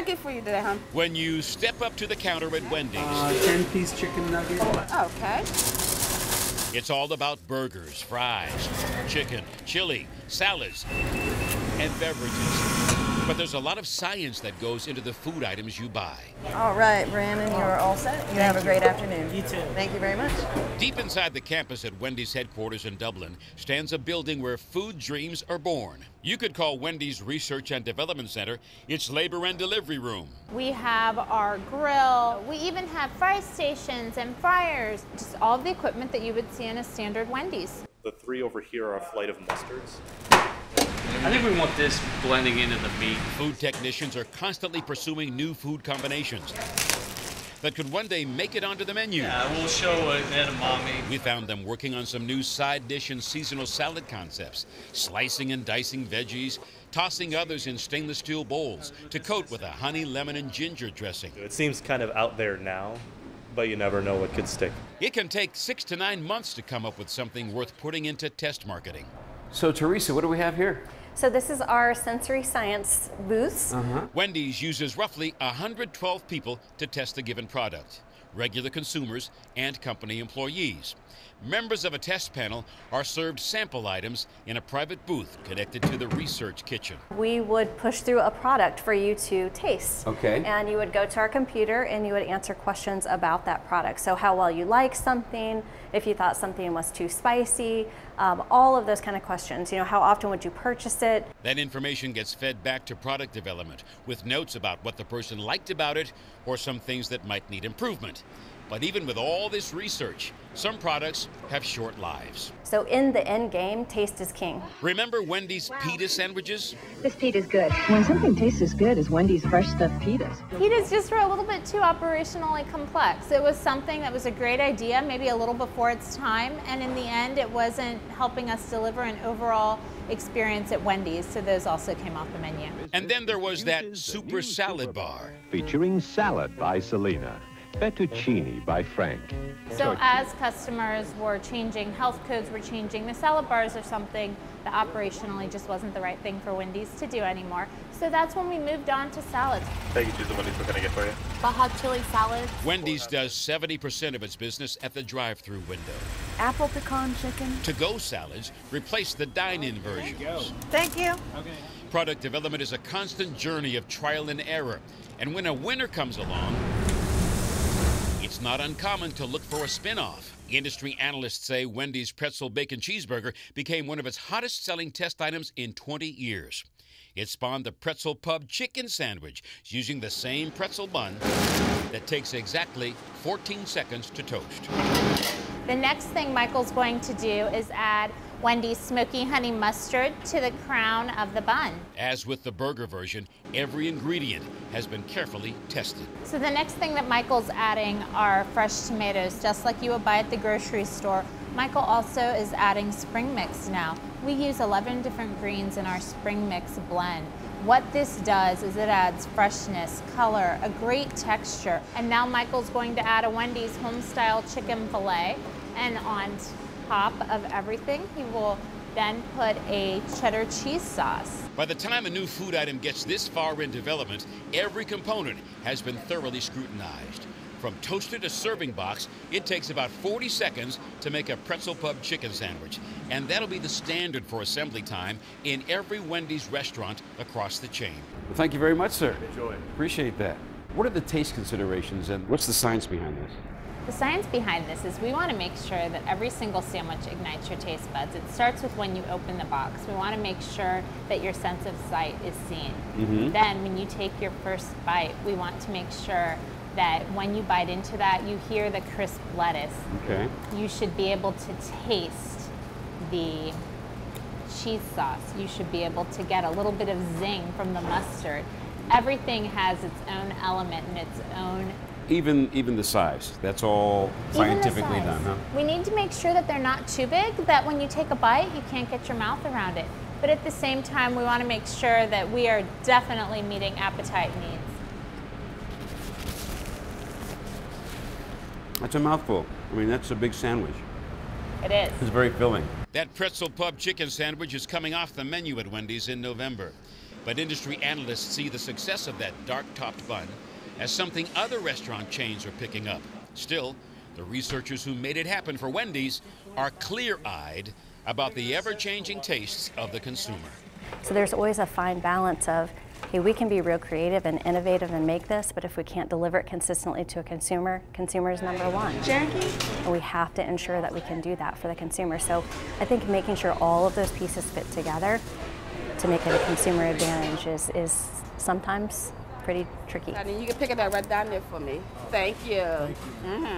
get for you today, hon? When you step up to the counter at Wendy's, 10-piece chicken nugget. Okay. it's all about burgers, fries, chicken, chili, salads, and beverages. But there's a lot of science that goes into the food items you buy. All right, Brandon, you're all set. You have a great afternoon. You too. Thank you very much. Deep inside the campus at Wendy's headquarters in Dublin stands a building where food dreams are born. You could call Wendy's Research and Development Center its labor and delivery room. We have our grill. We even have fry stations and fryers. Just all the equipment that you would see in a standard Wendy's. The three over here are a flight of mustards. I think we want this blending into the meat. Food technicians are constantly pursuing new food combinations that could one day make it onto the menu. Yeah, we'll show an edamame. We found them working on some new side dish and seasonal salad concepts, slicing and dicing veggies, tossing others in stainless steel bowls to coat with a honey, lemon, and ginger dressing. It seems kind of out there now, but you never know what could stick. It can take 6 to 9 months to come up with something worth putting into test marketing. So, Teresa, what do we have here? So this is our sensory science booths. Wendy's uses roughly 112 people to test a given product, regular consumers and company employees. Members of a test panel are served sample items in a private booth connected to the research kitchen. We would push through a product for you to taste. Okay. And you would go to our computer and you would answer questions about that product. So how well you like something, if you thought something was too spicy, all of those kind of questions. You know, how often would you purchase it? That information gets fed back to product development with notes about what the person liked about it or some things that might need improvement. But even with all this research, some products have short lives. So in the end game, taste is king. Remember Wendy's pita sandwiches? This pita's good. When something tastes as good as Wendy's fresh stuffed pitas. Pitas just were a little bit too operationally complex. It was something that was a great idea, maybe a little before its time, and in the end it wasn't helping us deliver an overall experience at Wendy's, so those also came off the menu. And then there was that super salad bar. Featuring salad by Selena, fettuccine by Frank. So as customers were changing, health codes were changing, the salad bars are something that operationally just wasn't the right thing for Wendy's to do anymore. So that's when we moved on to salads. Thank you, Susan. Wendy's, what can I get for you? Baja chili salads. Wendy's does 70% of its business at the drive-through window. Apple pecan chicken. To-go salads replace the dine-in versions. Thank you. Okay. Product development is a constant journey of trial and error. And when a winner comes along, it's not uncommon to look for a spin-off. Industry analysts say Wendy's pretzel bacon cheeseburger became one of its hottest-selling test items in 20 years. It spawned the pretzel pub chicken sandwich using the same pretzel bun that takes exactly 14 seconds to toast. The next thing Michael's going to do is add Wendy's smoky honey mustard to the crown of the bun. As with the burger version, every ingredient has been carefully tested. So the next thing that Michael's adding are fresh tomatoes, just like you would buy at the grocery store. Michael also is adding spring mix now. We use 11 different greens in our spring mix blend. What this does is it adds freshness, color, a great texture. And now Michael's going to add a Wendy's home-style chicken fillet, and on top of everything, he will then put a cheddar cheese sauce. By the time a new food item gets this far in development, every component has been thoroughly scrutinized. From toaster to serving box, it takes about 40 seconds to make a pretzel pub chicken sandwich. And that'll be the standard for assembly time in every Wendy's restaurant across the chain. Well, thank you very much, sir. Enjoy. Appreciate that. What are the taste considerations and what's the science behind this? The science behind this is we want to make sure that every single sandwich ignites your taste buds. It starts with when you open the box. We want to make sure that your sense of sight is seen. Then when you take your first bite, we want to make sure that when you bite into that, you hear the crisp lettuce. Okay. You should be able to taste the cheese sauce. You should be able to get a little bit of zing from the mustard. Everything has its own element and its own. Even the size, that's all scientifically done, huh? We need to make sure that they're not too big, that when you take a bite, you can't get your mouth around it. But at the same time, we want to make sure that we are definitely meeting appetite needs. That's a mouthful. I mean, that's a big sandwich. It is. It's very filling. That pretzel pub chicken sandwich is coming off the menu at Wendy's in November. But industry analysts see the success of that dark-topped bun as something other restaurant chains are picking up. Still, the researchers who made it happen for Wendy's are clear-eyed about the ever-changing tastes of the consumer. So there's always a fine balance of, hey, we can be real creative and innovative and make this, but if we can't deliver it consistently to a consumer, consumer is number one. Jackie? And we have to ensure that we can do that for the consumer. So I think making sure all of those pieces fit together to make it a consumer advantage is sometimes pretty tricky. Honey, you can pick it up right down there for me. Thank you. Thank you.